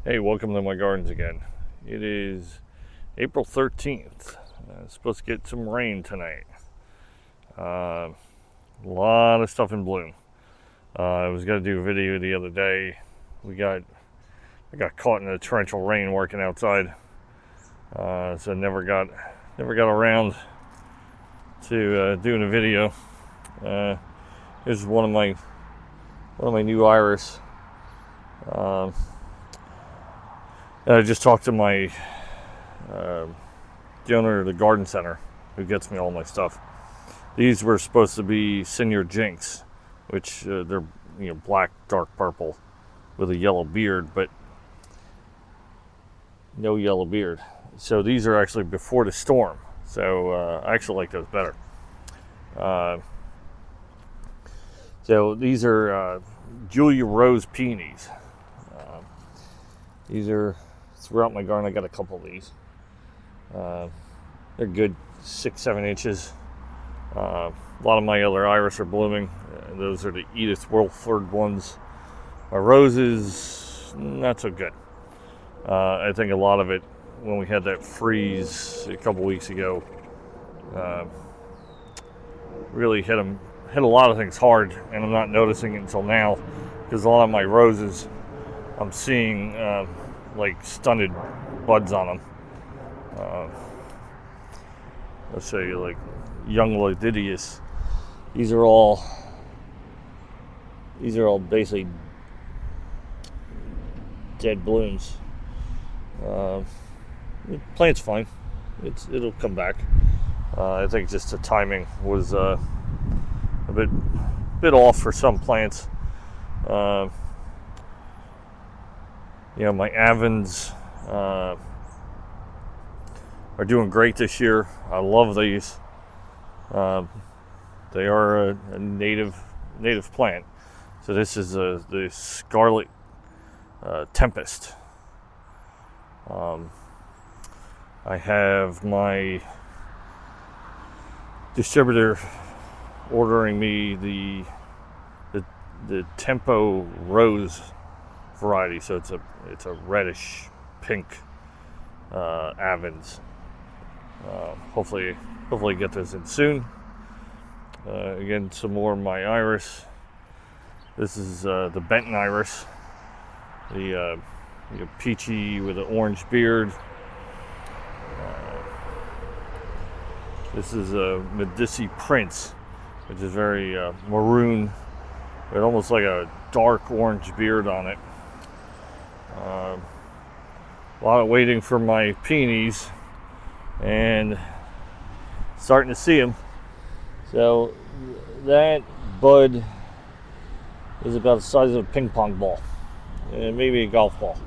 Hey, welcome to my gardens again. It is April 13th. It's supposed to get some rain tonight. A lot of stuff in bloom. I was going to do a video the other day. I got caught in a torrential rain working outside, so never got around to doing a video. This is one of my new iris. And I just talked to the owner of the garden center who gets me all my stuff. These were supposed to be senior jinx, which they're black, dark purple with a yellow beard, but no yellow beard. So these are actually before the storm. So I actually like those better. So these are Julia Rose Peonies. These are throughout my garden. I got a couple of these. They're good 6-7 inches. A lot of my other iris are blooming. Those are the Edith Wilford ones. My roses, not so good. I think a lot of it, when we had that freeze a couple weeks ago, really hit a lot of things hard, and I'm not noticing it until now, because a lot of my roses, I'm seeing like stunted buds on them. Let's say like young Lodidius. These are all basically dead blooms. The plant's fine. It'll come back. I think just the timing was a bit off for some plants. My Avens are doing great this year. I love these. They are a native plant. So this is the Scarlet Tempest. I have my distributor ordering me the Tempo Rose variety. So it's a reddish pink Avens. Hopefully get those in soon. Again, some more of my iris. This is the Benton iris, the peachy with an orange beard. This is a Medici Prince, which is very maroon, with almost like a dark orange beard on it. A lot of waiting for my peonies and starting to see them. So that bud is about the size of a ping pong ball, and maybe a golf ball.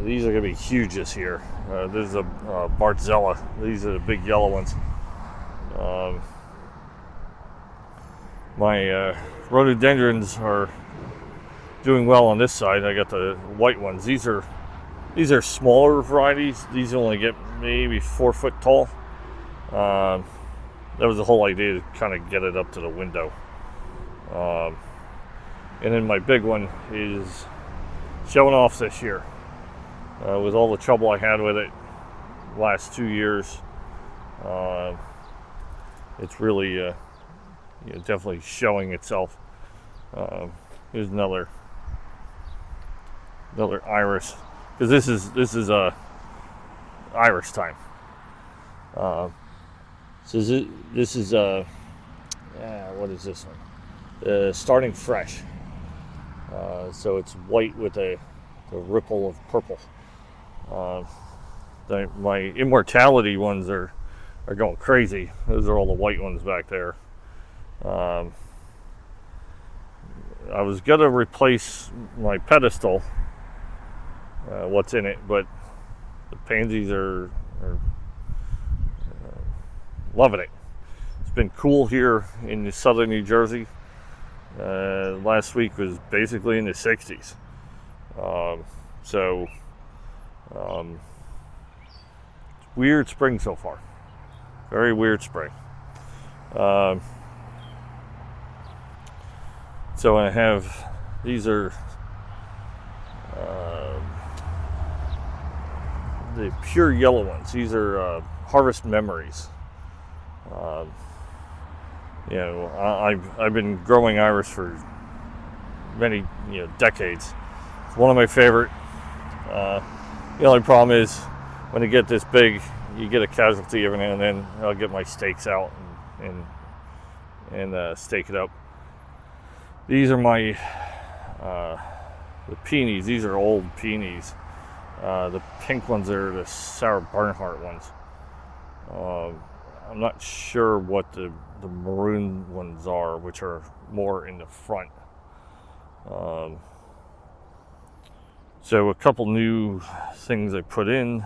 These are going to be huge this year. This is a Bartzella. These are the big yellow ones. My rhododendrons are doing well on this side. I got the white ones. These are smaller varieties. These only get maybe 4 foot tall. That was the whole idea, to kind of get it up to the window. And then my big one is showing off this year. With all the trouble I had with it last 2 years, it's really definitely showing itself. Here's another iris, because this is iris time. So this is what is this one? Starting fresh. So it's white with a ripple of purple. My immortality ones are going crazy. Those are all the white ones back there. I was gonna replace my pedestal, what's in it, but the pansies are loving it. It's been cool here in southern New Jersey. Last week was basically in the 60s. Weird spring so far. Very weird spring. So I have, these are the pure yellow ones. These are Harvest Memories. I've been growing iris for many decades. It's one of my favorite. The only problem is when they get this big, you get a casualty every now and then. I'll get my stakes out and stake it up. These are my the peonies. These are old peonies. The pink ones are the Sarah Bernhardt ones. I'm not sure what the maroon ones are, which are more in the front. So a couple new things I put in.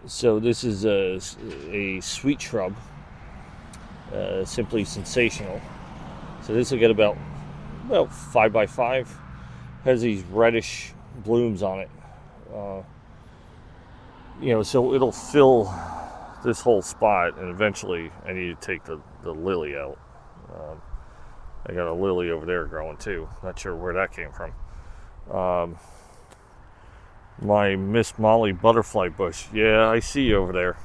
So this is a sweet shrub, simply sensational. So this will get about 5 by 5. Has these reddish blooms on it. So it'll fill this whole spot, and eventually I need to take the lily out. I got a lily over there growing too. Not sure where that came from. My Miss Molly butterfly bush. Yeah, I see you over there.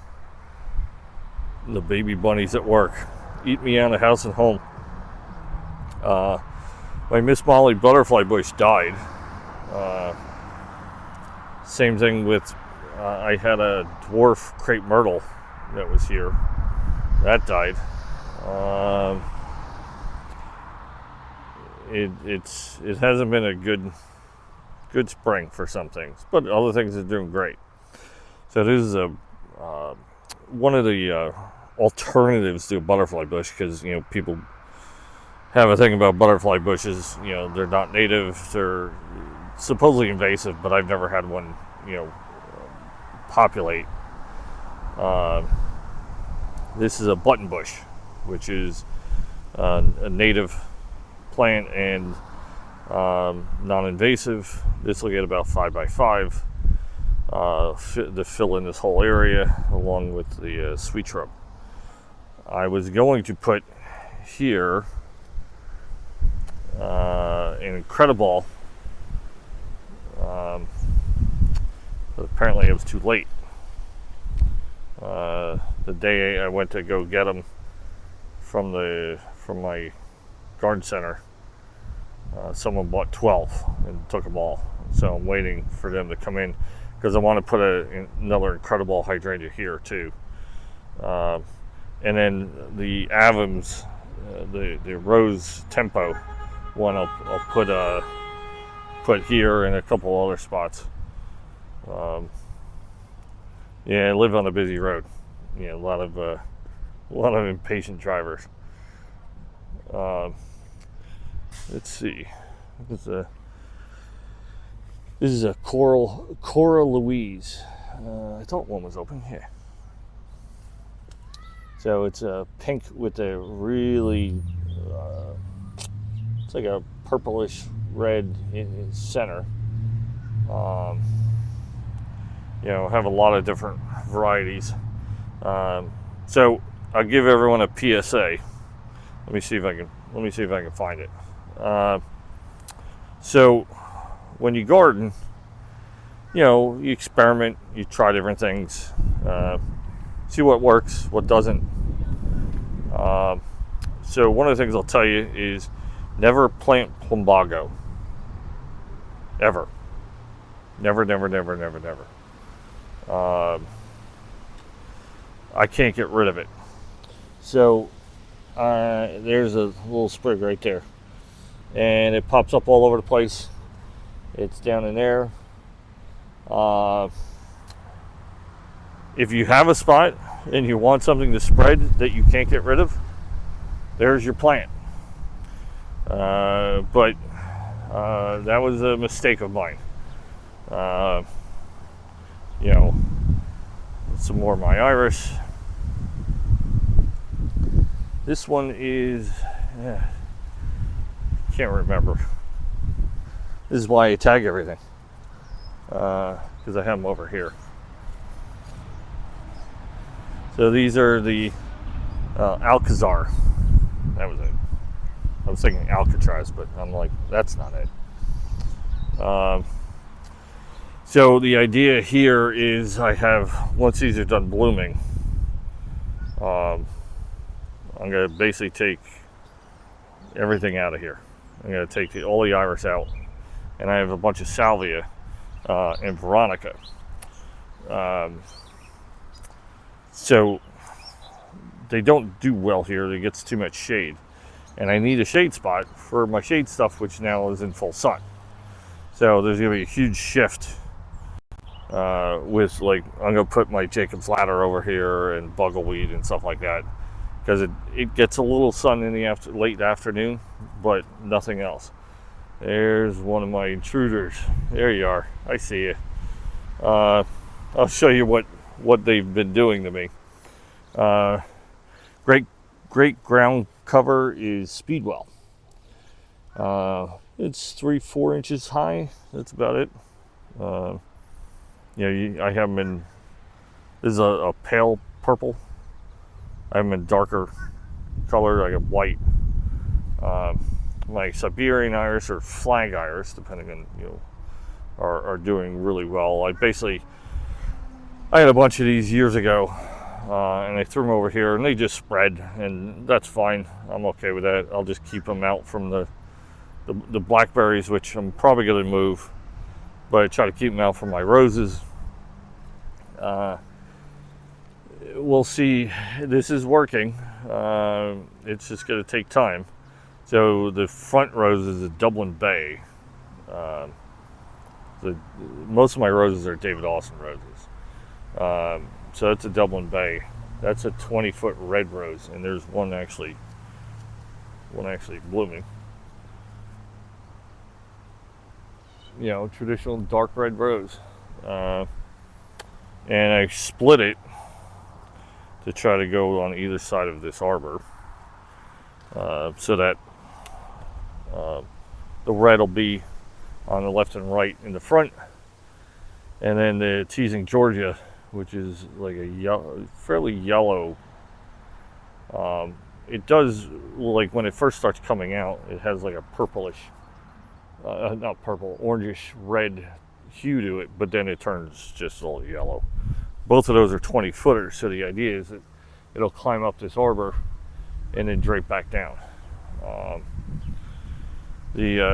The baby bunnies at work. Eat me out of house and home. My Miss Molly butterfly bush died. Same thing with, I had a dwarf crepe myrtle that was here. That died. It hasn't been a good spring for some things, but other things are doing great. So this is one of the alternatives to a butterfly bush, because people have a thing about butterfly bushes. They're not native, they're supposedly invasive, but I've never had one populate. This is a button bush, which is a native plant and non-invasive. This will get about 5 by 5 to fill in this whole area, along with the sweet shrub. I was going to put here an Incrediball, but apparently it was too late. The day I went to go get them from my garden center, someone bought 12 and took them all. So I'm waiting for them to come in, because I want to put another Incrediball hydrangea here too. And then the Avums, the Rose Tempo one, I'll put here and a couple other spots. I live on a busy road. A lot of impatient drivers. Let's see. This is a Cora Louise. I thought one was open here. So it's a pink with a really, it's like a purplish red in its center. Have a lot of different varieties. So I'll give everyone a PSA. Let me see if I can find it. So when you garden, you experiment, you try different things, see what works, what doesn't. So one of the things I'll tell you is never plant plumbago. Ever. Never. I can't get rid of it. So there's a little sprig right there, and it pops up all over the place. It's down in there. If you have a spot and you want something to spread that you can't get rid of, there's your plant. But that was a mistake of mine. Some more of my iris. This one is, can't remember. This is why I tag everything, because I have them over here. So these are the Alcazar. That was it. I was thinking Alcatraz, but I'm like, that's not it. So the idea here is I have, once these are done blooming, I'm going to basically take everything out of here. I'm going to take all the iris out, and I have a bunch of salvia and veronica. So they don't do well here. It gets too much shade, and I need a shade spot for my shade stuff, which now is in full sun. So there's going to be a huge shift with, like, I'm going to put my Jacob's Ladder over here and bugleweed and stuff like that, because it gets a little sun in the late afternoon, but nothing else. There's one of my intruders. There you are. I see you. I'll show you what they've been doing to me. Great ground cover is Speedwell. It's 3-4 inches high. That's about it. I have them in, this is a pale purple. I have them in darker color. I got white. My Siberian iris or flag iris, depending on, are doing really well. I had a bunch of these years ago, and I threw them over here, and they just spread, and that's fine. I'm okay with that. I'll just keep them out from the blackberries, which I'm probably going to move, but I try to keep them out from my roses. We'll see. This is working. It's just going to take time. So the front rose is a Dublin Bay. Most of my roses are David Austin roses. So that's a Dublin Bay. That's a 20-foot red rose, and there's one actually blooming. Traditional dark red rose. And I split it to try to go on either side of this arbor, so that the red will be on the left and right in the front, and then the Teasing Georgia, which is like a fairly yellow. It does, like, when it first starts coming out, it has like a purplish, not purple, orangish red hue to it, but then it turns just all yellow. Both of those are 20 footers, so the idea is that it'll climb up this arbor and then drape back down.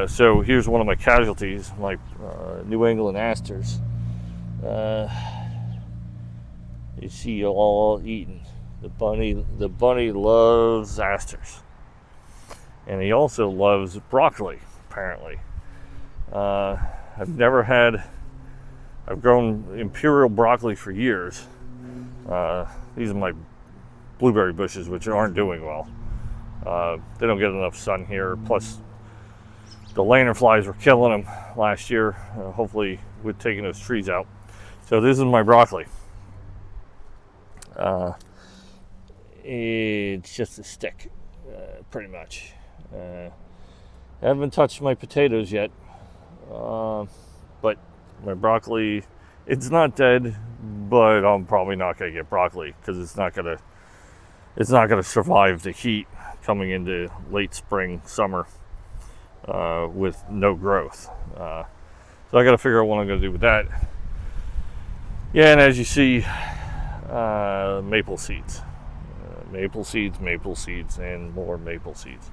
So here's one of my casualties, my New England asters. You see all eaten. The bunny loves asters, and he also loves broccoli, apparently. I've grown imperial broccoli for years. These are my blueberry bushes, which aren't doing well. They don't get enough sun here. Plus, the lanternflies were killing them last year. Hopefully, with taking those trees out. So this is my broccoli. It's just a stick, pretty much. I haven't touched my potatoes yet, but my broccoli, it's not dead, but I'm probably not going to get broccoli because it's not going to survive the heat coming into late spring, summer, with no growth. So I got to figure out what I'm going to do with that. Yeah, and as you see, maple seeds, and more maple seeds.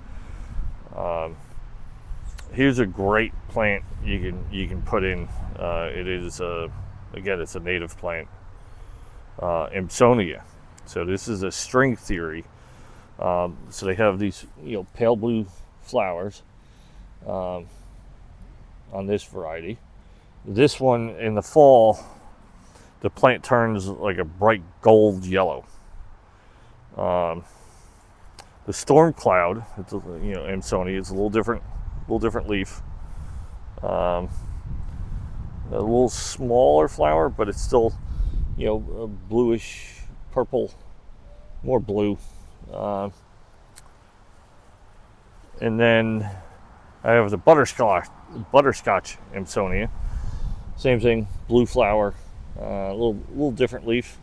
Here's a great plant you can put in. It is again, it's a native plant, Imsonia. So this is a string theory. So they have these pale blue flowers on this variety. This one in the fall, the plant turns like a bright gold yellow. The storm cloud, it's Imsonia, it's a little different leaf. A little smaller flower, but it's still a bluish purple, more blue. And then I have the butterscotch Imsonia. Same thing, blue flower, a little different leaf.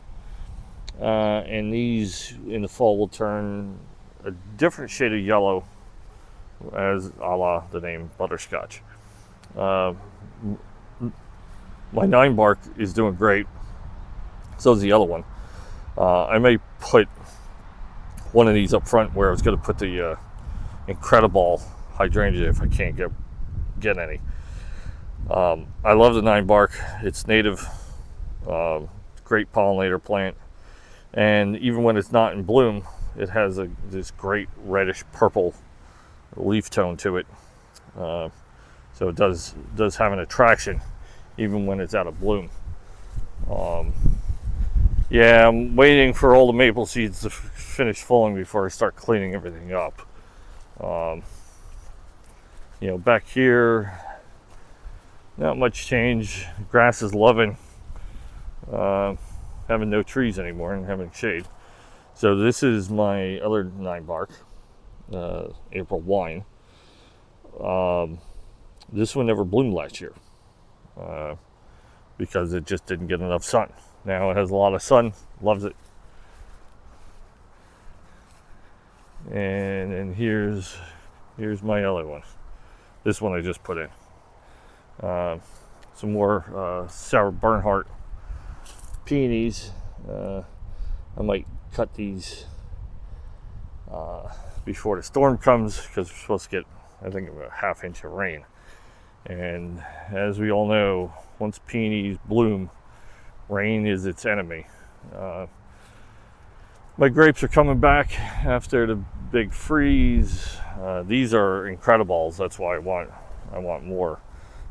And these in the fall will turn a different shade of yellow, as a la the name butterscotch. My 9 bark is doing great. So is the other one. I may put one of these up front where I was going to put the Incredible hydrangea if I can't get any. I love the 9 bark. It's native, great pollinator plant, and even when it's not in bloom, it has this great reddish purple leaf tone to it. So it does have an attraction even when it's out of bloom. Yeah, I'm waiting for all the maple seeds to finish falling before I start cleaning everything up. Back here, not much change. Grass is loving having no trees anymore and having shade. So this is my other 9 bark, April wine. This one never bloomed last year because it just didn't get enough sun. Now it has a lot of sun, loves it. And here's my other one. This one I just put in. Some more sour Bernhardt peonies. I might cut these before the storm comes because we're supposed to get, I think, about a ½ inch of rain. And as we all know, once peonies bloom, rain is its enemy. My grapes are coming back after the big freeze. These are Incredibles. That's why I want more.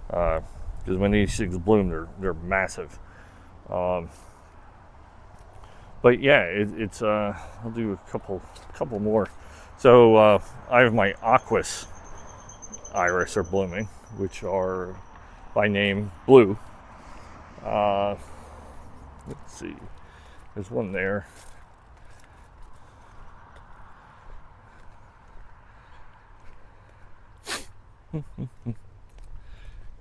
Because when these things bloom, they're massive. But yeah, it's I'll do a couple more. So I have my Aquas iris are blooming, which are by name blue. Let's see, there's one there.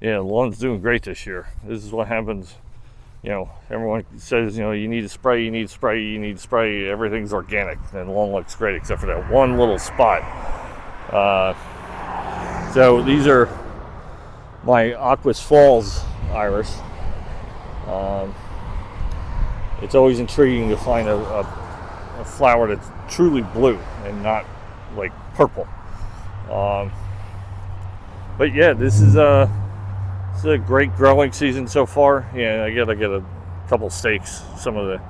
Yeah, the lawn's doing great this year. This is what happens. Everyone says, you need to spray, you need to spray, you need to spray. Everything's organic, and the lawn looks great except for that one little spot. So these are my Aquas Falls iris. It's always intriguing to find a flower that's truly blue and not like purple. But yeah, this is a great growing season so far. Yeah, I get a couple stakes. Some of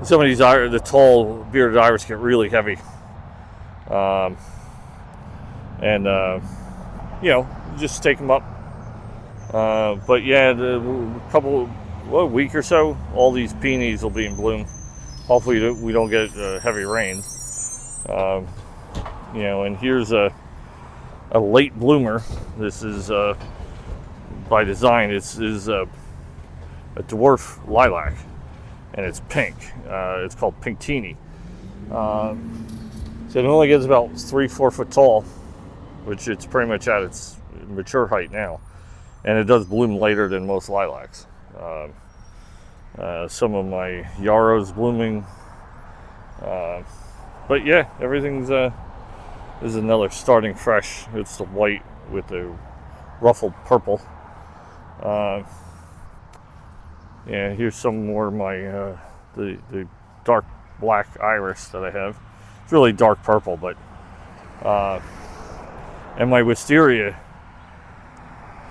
these the tall bearded iris get really heavy, and just stake them up. But yeah, a week or so, all these peonies will be in bloom. Hopefully we don't get heavy rain. And here's a late bloomer. This is by design. It's a dwarf lilac, and it's pink. It's called Pink Teeny. So it only gets about 3-4 foot tall, which it's pretty much at its mature height now, and it does bloom later than most lilacs. Some of my yarrow's blooming, but yeah, everything's this is another starting fresh. It's the white with the ruffled purple. Yeah, here's some more of my the dark black iris that I have. It's really dark purple, but and my wisteria,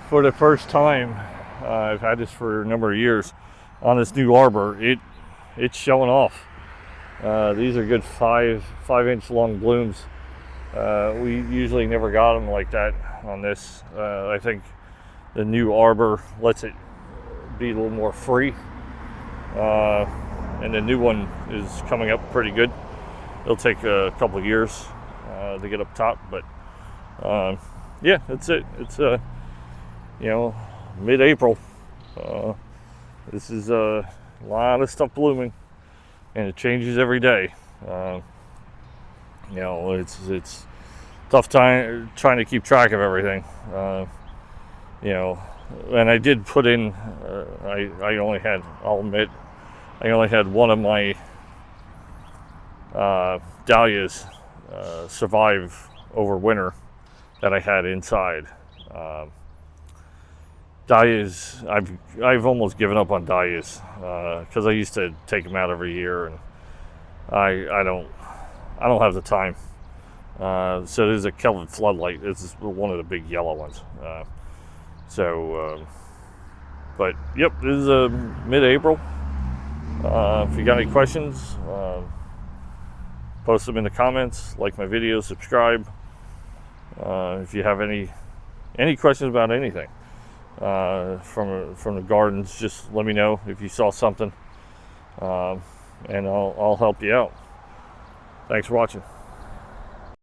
for the first time, I've had this for a number of years, on this new arbor, it's showing off. These are good 5-inch long blooms. We usually never got them like that on this. I think the new arbor lets it be a little more free, and the new one is coming up pretty good. It'll take a couple of years to get up top, but yeah, that's it. It's mid-April. This is a lot of stuff blooming, and it changes every day. It's tough time trying to keep track of everything. And I did put in, I'll admit, I only had one of my dahlias survive over winter that I had inside. Dahlias, I've almost given up on dahlias because I used to take them out every year, and I don't have the time. So there's a Kelvin floodlight. This is one of the big yellow ones. But yep, this is mid-April. If you got any questions, post them in the comments. Like my video, subscribe. If you have any questions about anything from the gardens, just let me know if you saw something, and I'll help you out. Thanks for watching.